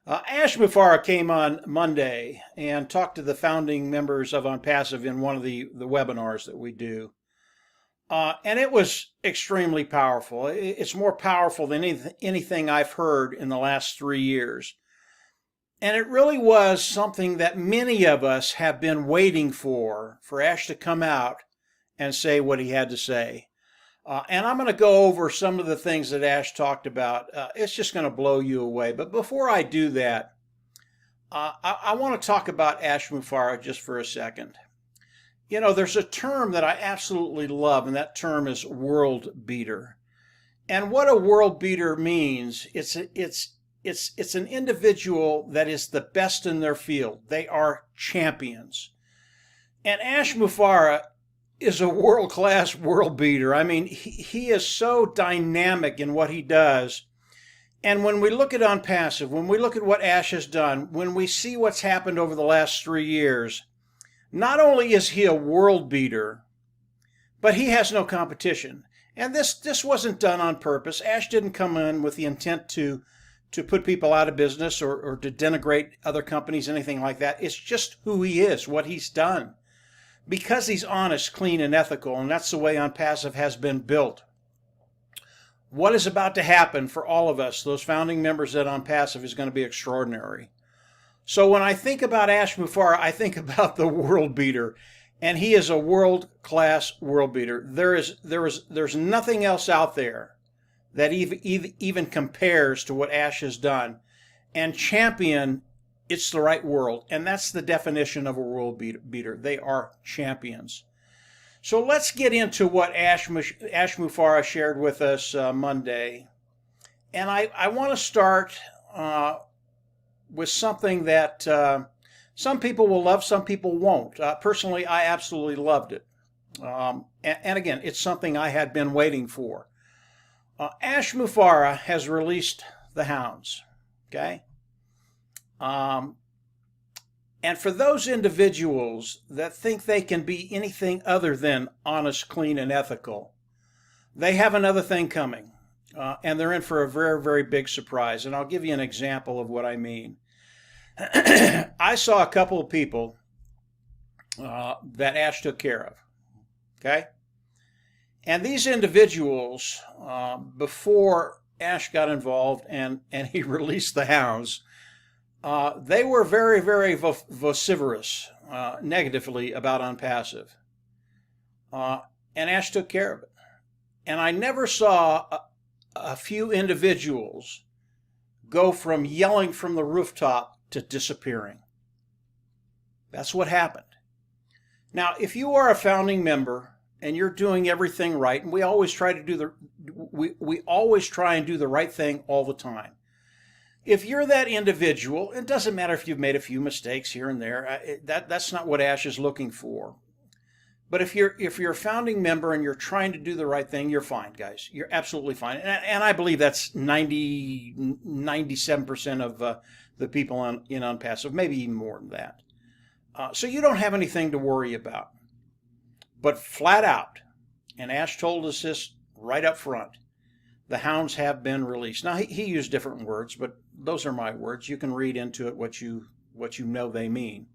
Ash MUFAREH came on Monday and talked to the founding members of OnPassive in one of the webinars that we do. And it was extremely powerful. It's more powerful than anything I've heard in the last 3 years. And it really was something that many of us have been waiting for Ash to come out and say what he had to say. And I'm going to go over some of the things that Ash talked about. It's just going to blow you away. But before I do that, I want to talk about Ash MUFAREH just for a second. You know, there's a term that I absolutely love, and that term is world beater. And what a world beater means, it's an individual that is the best in their field. They are champions. And Ash MUFAREH is a world-class world beater. I mean, he is so dynamic in what he does. And when we look at OnPassive, when we look at what Ash has done, when we see what's happened over the last 3 years, not only is he a world beater, but he has no competition. And this wasn't done on purpose. Ash didn't come in with the intent to put people out of business or to denigrate other companies, anything like that. It's just who he is, what he's done. Because he's honest, clean, and ethical, and that's the way OnPassive has been built. What is about to happen for all of us, those founding members at OnPassive, is going to be extraordinary. So when I think about Ash MUFAREH, I think about the world beater, and he is a world-class world beater. There's nothing else out there that even compares to what Ash has done. And champion, it's the right word, and that's the definition of a world beater. They are champions. So let's get into what Ash MUFAREH shared with us Monday. And I want to start with something that some people will love, some people won't. Personally, I absolutely loved it. And again, it's something I had been waiting for. Ash MUFAREH has released the hounds, okay? And for those individuals that think they can be anything other than honest, clean, and ethical, they have another thing coming. And they're in for a very, very big surprise. And I'll give you an example of what I mean. I saw a couple of people that Ash took care of, okay? And these individuals, before Ash got involved and he released the hounds, they were very, very vociferous negatively about OnPassive. And Ash took care of it. And I never saw a few individuals go from yelling from the rooftop to disappearing. That's what happened. Now, if you are a founding member and you're doing everything right, and we always try to do we always try and do the right thing all the time. If you're that individual, it doesn't matter if you've made a few mistakes here and there. That's not what Ash is looking for. But if you're a founding member and you're trying to do the right thing, you're fine, guys. You're absolutely fine. And I believe that's 97% of the people in OnPassive, maybe even more than that. So you don't have anything to worry about. But flat out, and Ash told us this right up front, the hounds have been released. Now, he used different words, but those are my words. You can read into it what you know they mean.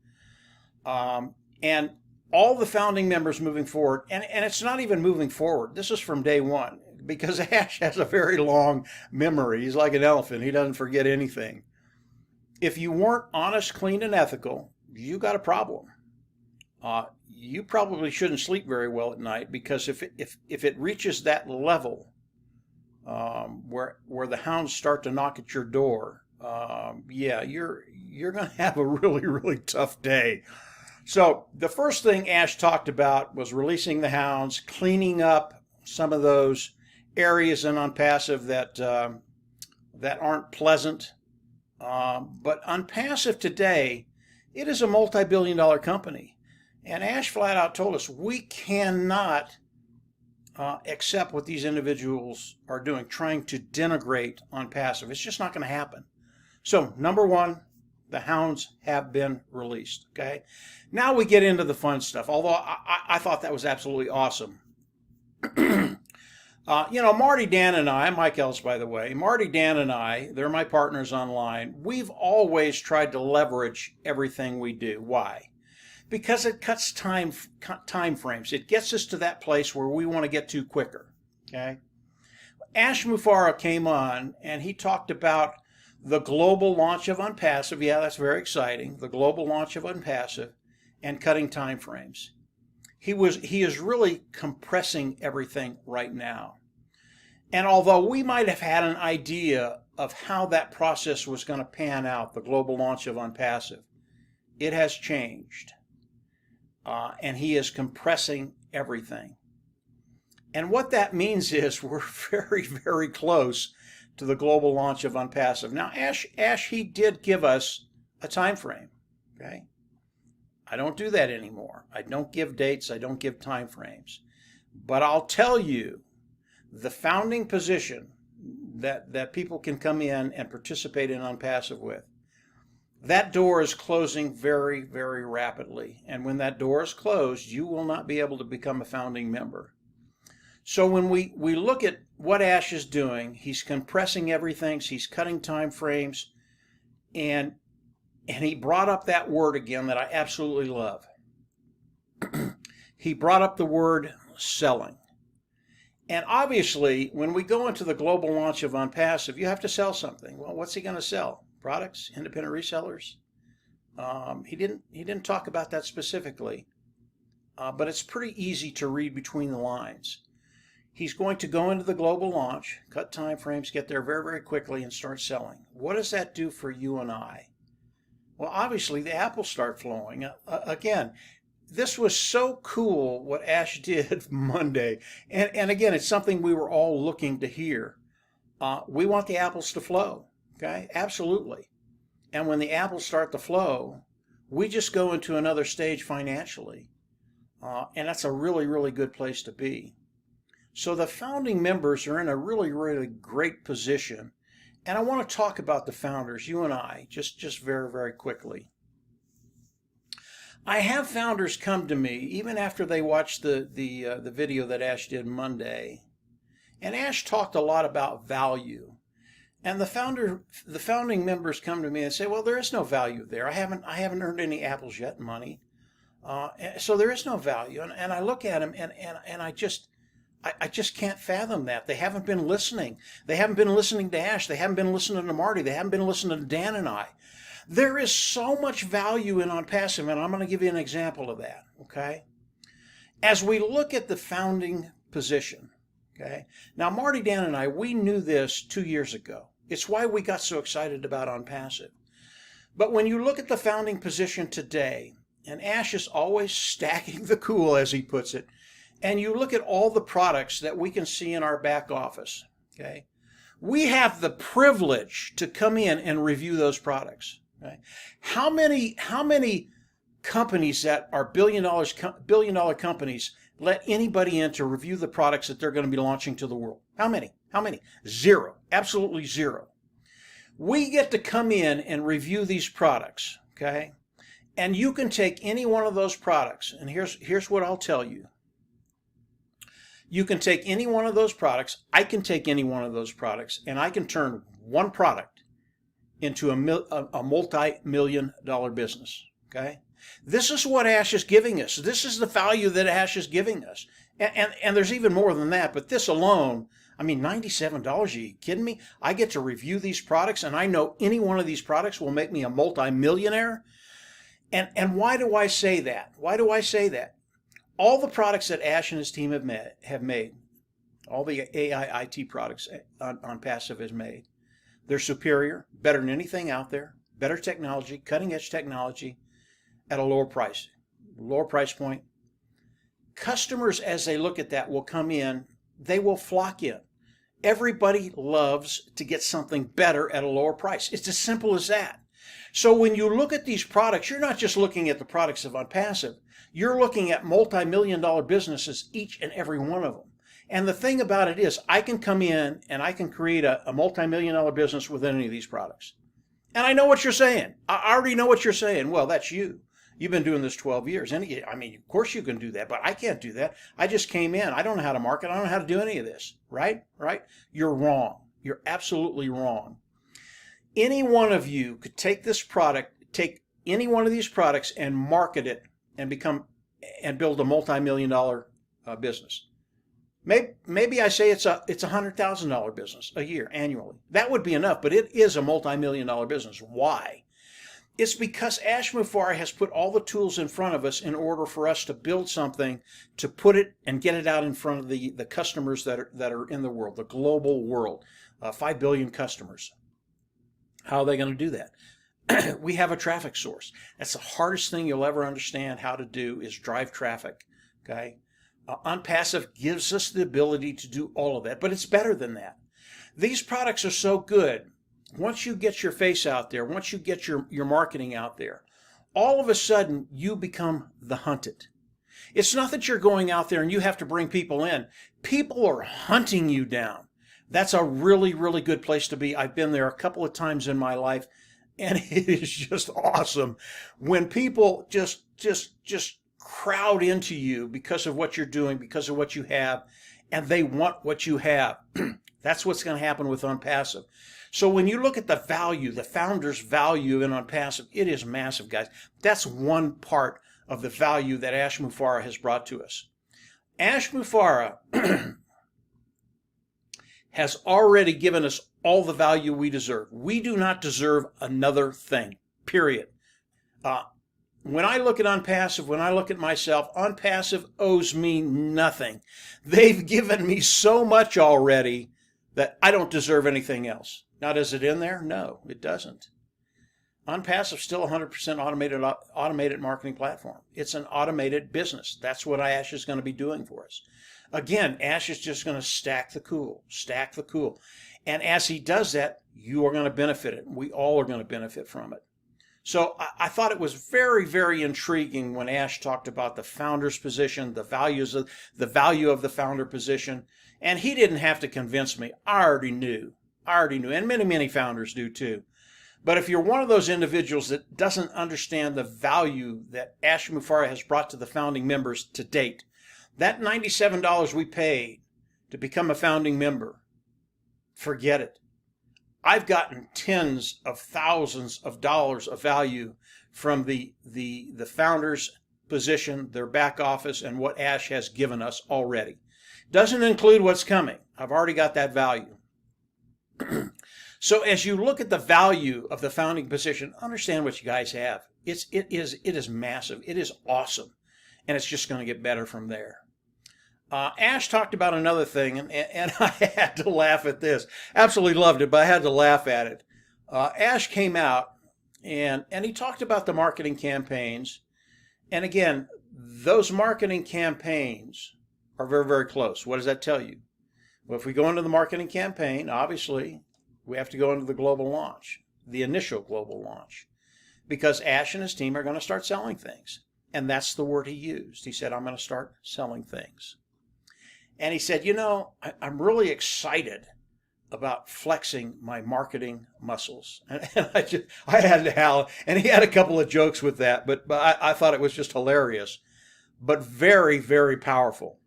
And all the founding members moving forward, and it's not even moving forward. This is from day one, because Ash has a very long memory. He's like an elephant. He doesn't forget anything. If you weren't honest, clean, and ethical, you got a problem. You probably shouldn't sleep very well at night, because if it reaches that level, where the hounds start to knock at your door, yeah, you're going to have a really, really tough day. So the first thing Ash talked about was releasing the hounds, cleaning up some of those areas in OnPassive that aren't pleasant. But OnPassive today, it is a multi-billion-dollar company, and Ash flat out told us we cannot accept what these individuals are doing, trying to denigrate OnPassive. It's just not going to happen. So, number one, the hounds have been released. Okay. Now we get into the fun stuff. Although I thought that was absolutely awesome. Marty, Dan, and I, Mike Ells, by the way, Marty, Dan, and I, they're my partners online. We've always tried to leverage everything we do. Why? Because it cuts time frames. It gets us to that place where we want to get to quicker. Okay. Ash MUFAREH came on and he talked about the global launch of Unpassive. Yeah, that's very exciting. The global launch of Unpassive and cutting time frames. He is really compressing everything right now. And although we might have had an idea of how that process was going to pan out, the global launch of Unpassive, it has changed. And he is compressing everything. And what that means is we're very, very close to the global launch of Unpassive. Now, Ash, he did give us a time frame. Okay. I don't do that anymore. I don't give dates. I don't give time frames. But I'll tell you, the founding position that people can come in and participate in Unpassive with, that door is closing very, very rapidly. And when that door is closed, you will not be able to become a founding member. So when we look at what Ash is doing, he's compressing everything, he's cutting time frames, and he brought up that word again that I absolutely love. He brought up the word selling. And obviously, when we go into the global launch of Unpassive, you have to sell something. Well, what's he going to sell? Products? Independent resellers? He didn't talk about that specifically, but it's pretty easy to read between the lines. He's going to go into the global launch, cut time frames, get there very, very quickly, and start selling. What does that do for you and I? Well, obviously, the apples start flowing. Again, this was so cool what Ash did Monday. And again, it's something we were all looking to hear. We want the apples to flow, okay? Absolutely. And when the apples start to flow, we just go into another stage financially. And that's a really, really good place to be. So the founding members are in a really, really great position. And I want to talk about the founders, you and I, just very, very quickly. I have founders come to me, even after they watched the video that Ash did Monday. And Ash talked a lot about value. And the founding members come to me and say, well, there is no value there. I haven't earned any apples yet, money. So there is no value. And I look at them and I just can't fathom that. They haven't been listening. They haven't been listening to Ash. They haven't been listening to Marty. They haven't been listening to Dan and I. There is so much value in Unpassive, and I'm going to give you an example of that, okay? As we look at the founding position, okay? Now, Marty, Dan, and I, we knew this 2 years ago. It's why we got so excited about Unpassive. But when you look at the founding position today, and Ash is always stacking the cool, as he puts it, and you look at all the products that we can see in our back office, okay? We have the privilege to come in and review those products. Okay? How many companies that are billion dollar companies let anybody in to review the products that they're going to be launching to the world? How many? Zero. Absolutely zero. We get to come in and review these products, okay? And you can take any one of those products, and here's what I'll tell you. You can take any one of those products, I can take any one of those products, and I can turn one product into a multi-million-dollar business, okay? This is what Ash is giving us. This is the value that Ash is giving us. And there's even more than that, but this alone, I mean, $97, are you kidding me? I get to review these products, and I know any one of these products will make me a multi-millionaire. And why do I say that? Why do I say that? All the products that Ash and his team have made, all the AI IT products Unpassive has made, they're superior, better than anything out there, better technology, cutting edge technology at a lower price point. Customers, as they look at that, will come in, they will flock in. Everybody loves to get something better at a lower price. It's as simple as that. So when you look at these products, you're not just looking at the products of Unpassive. You're looking at multi-million-dollar businesses, each and every one of them. And the thing about it is, I can come in and I can create a multi-million-dollar business with any of these products. And I know what you're saying. I already know what you're saying. Well, that's you. You've been doing this 12 years. And I mean, of course you can do that, but I can't do that. I just came in. I don't know how to market. I don't know how to do any of this. Right? Right? You're wrong. You're absolutely wrong. Any one of you could take this product, take any one of these products and market it and build a multi-million-dollar business. Maybe I say it's a $100,000 business a year annually. That would be enough, but it is a multi-million-dollar business. Why? It's because Ash MUFAREH has put all the tools in front of us in order for us to build something, to put it and get it out in front of the customers that are in the world, the global world, 5 billion customers. How are they going to do that? We have a traffic source. That's the hardest thing you'll ever understand how to do, is drive traffic. Okay? OnPassive gives us the ability to do all of that, but it's better than that. These products are so good. Once you get your face out there, once you get your marketing out there, all of a sudden you become the hunted. It's not that you're going out there and you have to bring people in. People are hunting you down. That's a really, really good place to be. I've been there a couple of times in my life, and it is just awesome when people just crowd into you because of what you're doing, because of what you have, and they want what you have. That's what's going to happen with OnPassive. So when you look at the value, the founder's value in OnPassive, it is massive, guys. That's one part of the value that Ash MUFAREH has brought to us. Ash MUFAREH has already given us all the value we deserve. We do not deserve another thing, period. When I look at OnPassive, when I look at myself, OnPassive owes me nothing. They've given me so much already that I don't deserve anything else. Now, does it in there? No, it doesn't. OnPassive is still a 100% automated marketing platform. It's an automated business. That's what Ash is going to be doing for us. Again, Ash is just going to stack the cool. And as he does that, you are going to benefit it. We all are going to benefit from it. So I thought it was very, very intriguing when Ash talked about the founder's position, the value of the founder position. And he didn't have to convince me. I already knew. And many, many founders do too. But if you're one of those individuals that doesn't understand the value that Ash MUFAREH has brought to the founding members to date, that $97 we paid to become a founding member, forget it. I've gotten tens of thousands of dollars of value from the founder's position, their back office, and what Ash has given us already. Doesn't include what's coming. I've already got that value. So as you look at the value of the founding position, understand what you guys have. It is massive. It is awesome. And it's just going to get better from there. Ash talked about another thing, and I had to laugh at this. Absolutely loved it, but I had to laugh at it. Ash came out, and he talked about the marketing campaigns. And again, those marketing campaigns are very, very close. What does that tell you? Well, if we go into the marketing campaign, obviously, we have to go into the global launch, the initial global launch, because Ash and his team are going to start selling things. And that's the word he used. He said, I'm going to start selling things. And he said, you know, I'm really excited about flexing my marketing muscles. And I had to howl. And he had a couple of jokes with that, but I thought it was just hilarious, but very, very powerful.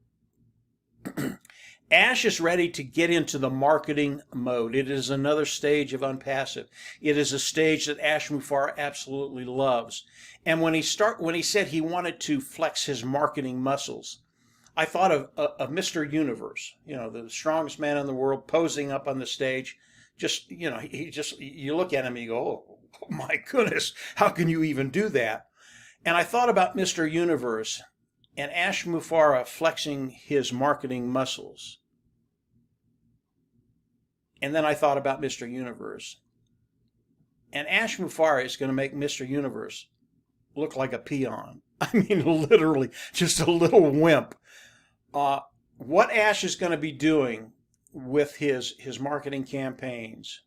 Ash is ready to get into the marketing mode. It is another stage of OnPassive. It is a stage that Ash MUFAREH absolutely loves. And when he said he wanted to flex his marketing muscles, I thought of Mr. Universe, you know, the strongest man in the world, posing up on the stage. Just, you know, you look at him and you go, oh my goodness, how can you even do that? And I thought about Mr. Universe and Ash MUFAREH flexing his marketing muscles. And then I thought about Mr. Universe. And Ash MUFAREH is going to make Mr. Universe look like a peon. I mean, literally, just a little wimp. What Ash is going to be doing with his marketing campaigns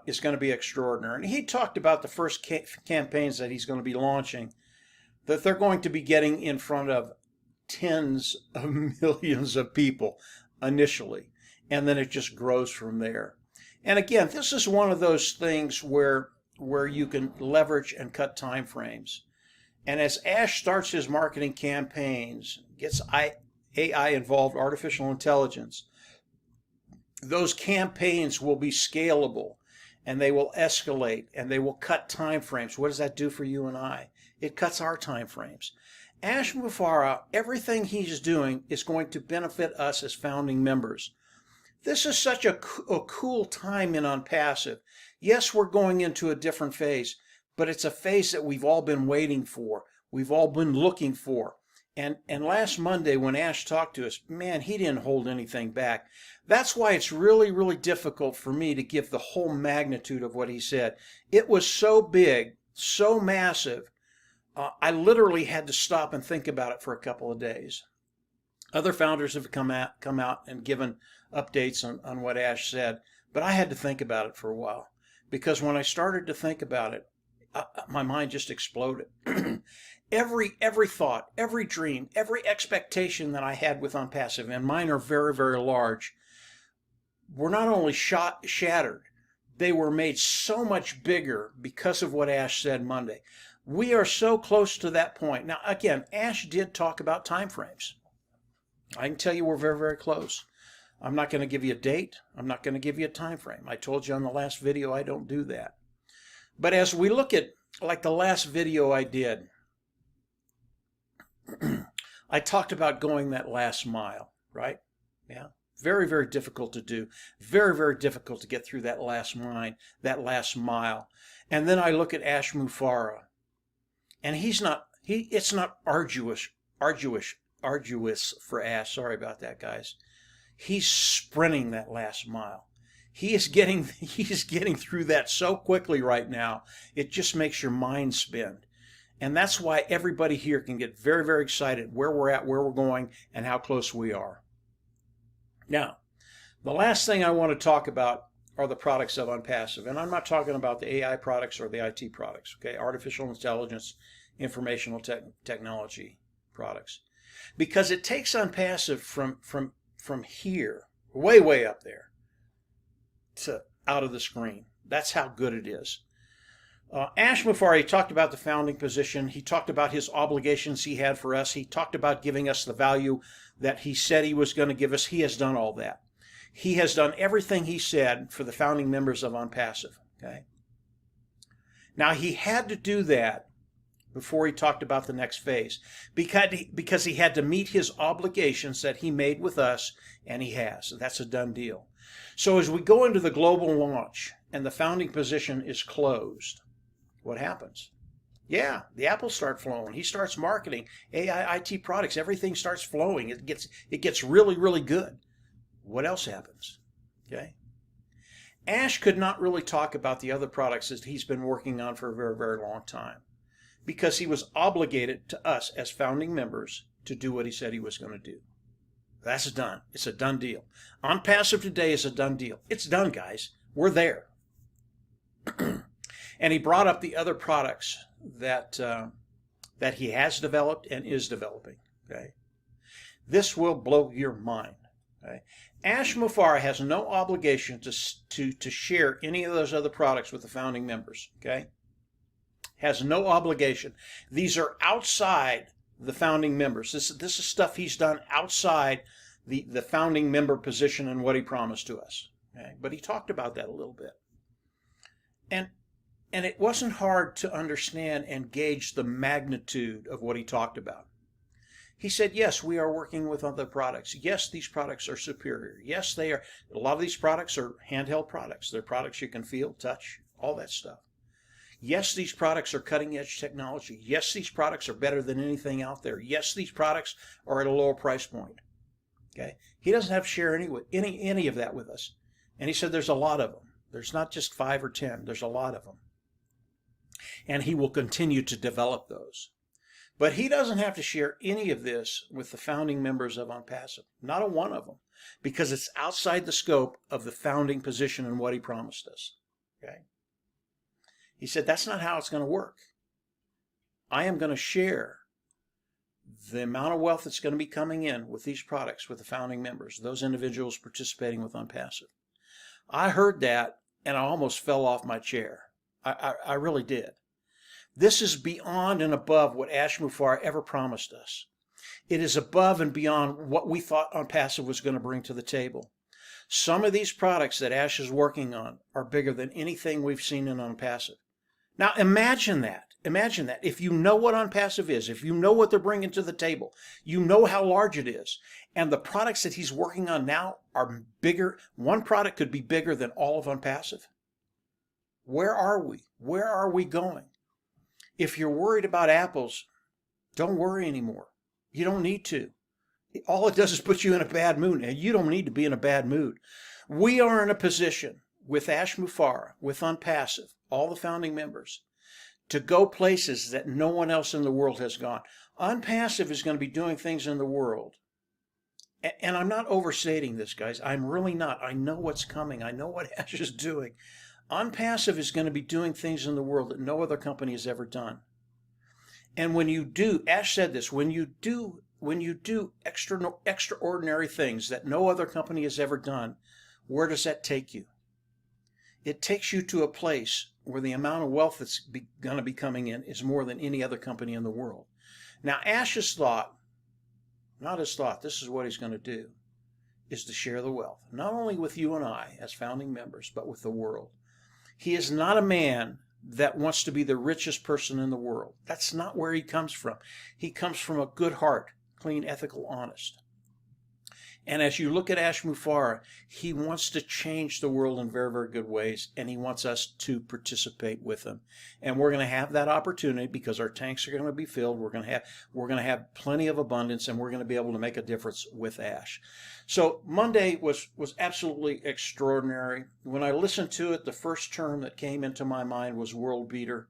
is going to be extraordinary. And he talked about the first campaigns that he's going to be launching, that they're going to be getting in front of tens of millions of people initially, and then it just grows from there. And again, this is one of those things where you can leverage and cut time frames. And as Ash starts his marketing campaigns, gets AI involved, artificial intelligence, those campaigns will be scalable, and they will escalate, and they will cut time frames. What does that do for you and I? It cuts our time frames. Ash MUFAREH, everything he's doing is going to benefit us as founding members. This is such a cool time in OnPassive. Yes, we're going into a different phase, but it's a phase that we've all been waiting for. We've all been looking for. And last Monday when Ash talked to us, man, he didn't hold anything back. That's why it's really, really difficult for me to give the whole magnitude of what he said. It was so big, so massive, I literally had to stop and think about it for a couple of days. Other founders have come out and given updates on what Ash said, but I had to think about it for a while, because when I started to think about it, my mind just exploded. Every thought, every dream, every expectation that I had with OnPassive, and mine are very, very large, were not only shattered, they were made so much bigger because of what Ash said Monday. We are so close to that point. Now, again, Ash did talk about time frames. I can tell you we're very, very close. I'm not going to give you a date. I'm not going to give you a time frame. I told you on the last video I don't do that. But as we look at, like the last video I did, I talked about going that last mile, right? Yeah. Very, very difficult to do. Very, very difficult to get through that last mile. And then I look at Ash MUFAREH, and it's not arduous for Ash. Sorry about that, guys. He's sprinting that last mile. He is getting through that so quickly right now. It just makes your mind spin. And that's why everybody here can get very, very excited where we're at, where we're going, and how close we are. Now, the last thing I want to talk about are the products of OnPassive. And I'm not talking about the AI products or the IT products, okay? Artificial intelligence, informational technology products. Because it takes OnPassive from here, way up there, to out of the screen. That's how good it is. Ash MUFAREH talked about the founding position. He talked about his obligations he had for us. He talked about giving us the value that he said he was going to give us. He has done all that. He has done everything he said for the founding members of OnPassive. Okay. Now, he had to do that before he talked about the next phase, because he had to meet his obligations that he made with us, and he has. That's a done deal. So as we go into the global launch and the founding position is closed, what happens? Yeah, the apples start flowing. He starts marketing AI IT products. Everything starts flowing. It gets really, really good. What else happens? Okay. Ash could not really talk about the other products that he's been working on for a very, very long time, because he was obligated to us as founding members to do what he said he was going to do. That's done. It's a done deal. OnPassive today is a done deal. It's done, guys. We're there. And he brought up the other products that he has developed and is developing. Okay, this will blow your mind. Okay, Ash MUFAREH has no obligation to share any of those other products with the founding members. Okay, has no obligation. These are outside the founding members. This is stuff he's done outside the founding member position and what he promised to us. Okay, but he talked about that a little bit. And it wasn't hard to understand and gauge the magnitude of what he talked about. He said, yes, we are working with other products. Yes, these products are superior. Yes, they are. A lot of these products are handheld products. They're products you can feel, touch, all that stuff. Yes, these products are cutting edge technology. Yes, these products are better than anything out there. Yes, these products are at a lower price point. Okay? He doesn't have to share any of that with us. And he said there's a lot of them. There's not just 5 or 10. There's a lot of them. And he will continue to develop those. But he doesn't have to share any of this with the founding members of OnPassive. Not a one of them. Because it's outside the scope of the founding position and what he promised us. Okay? He said that's not how it's going to work. I am going to share the amount of wealth that's going to be coming in with these products with the founding members, those individuals participating with OnPassive. I heard that and I almost fell off my chair. I really did. This is beyond and above what Ash MUFAREH ever promised us. It is above and beyond what we thought OnPassive was going to bring to the table. Some of these products that Ash is working on are bigger than anything we've seen in OnPassive. Now imagine that. Imagine that. If you know what OnPassive is, if you know what they're bringing to the table, you know how large it is, and the products that he's working on now are bigger. One product could be bigger than all of OnPassive. Where are we? Where are we going? If you're worried about apples, don't worry anymore. You don't need to. All it does is put you in a bad mood, and you don't need to be in a bad mood. We are in a position with Ash MUFAREH, with OnPassive, all the founding members, to go places that no one else in the world has gone. OnPassive is going to be doing things in the world. And I'm not overstating this, guys. I'm really not. I know what's coming. I know what Ash is doing. OnPassive is going to be doing things in the world that no other company has ever done. And when you do, Ash said this, when you do extraordinary things that no other company has ever done, where does that take you? It takes you to a place where the amount of wealth that's going to be coming in is more than any other company in the world. Now, Ash's thought, not his thought, this is what he's going to do, is to share the wealth, not only with you and I as founding members, but with the world. He is not a man that wants to be the richest person in the world. That's not where he comes from. He comes from a good heart, clean, ethical, honest. And as you look at Ash MUFAREH, he wants to change the world in very, very good ways, and he wants us to participate with him. And we're going to have that opportunity because our tanks are going to be filled. We're going to have plenty of abundance, and we're going to be able to make a difference with Ash. So Monday was absolutely extraordinary. When I listened to it, the first term that came into my mind was world beater.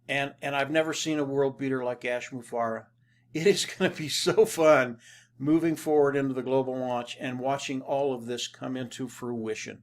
And I've never seen a world beater like Ash MUFAREH. It is going to be so fun moving forward into the global launch and watching all of this come into fruition.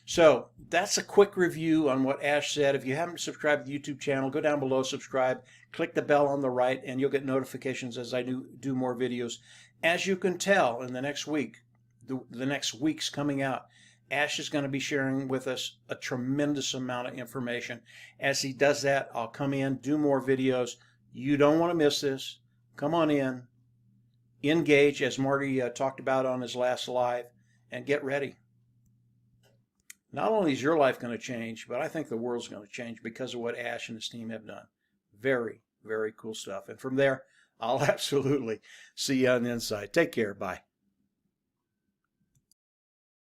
So that's a quick review on what Ash said. If you haven't subscribed to the YouTube channel, go down below, subscribe, click the bell on the right, and you'll get notifications as I do more videos. As you can tell, in the next week, the next weeks coming out, Ash is going to be sharing with us a tremendous amount of information. As he does that, I'll come in, do more videos. You don't want to miss this. Come on in. Engage, as Marty talked about on his last live, and get ready. Not only is your life going to change, but I think the world's going to change because of what Ash and his team have done. Very, very cool stuff. And from there, I'll absolutely see you on the inside. Take care. Bye.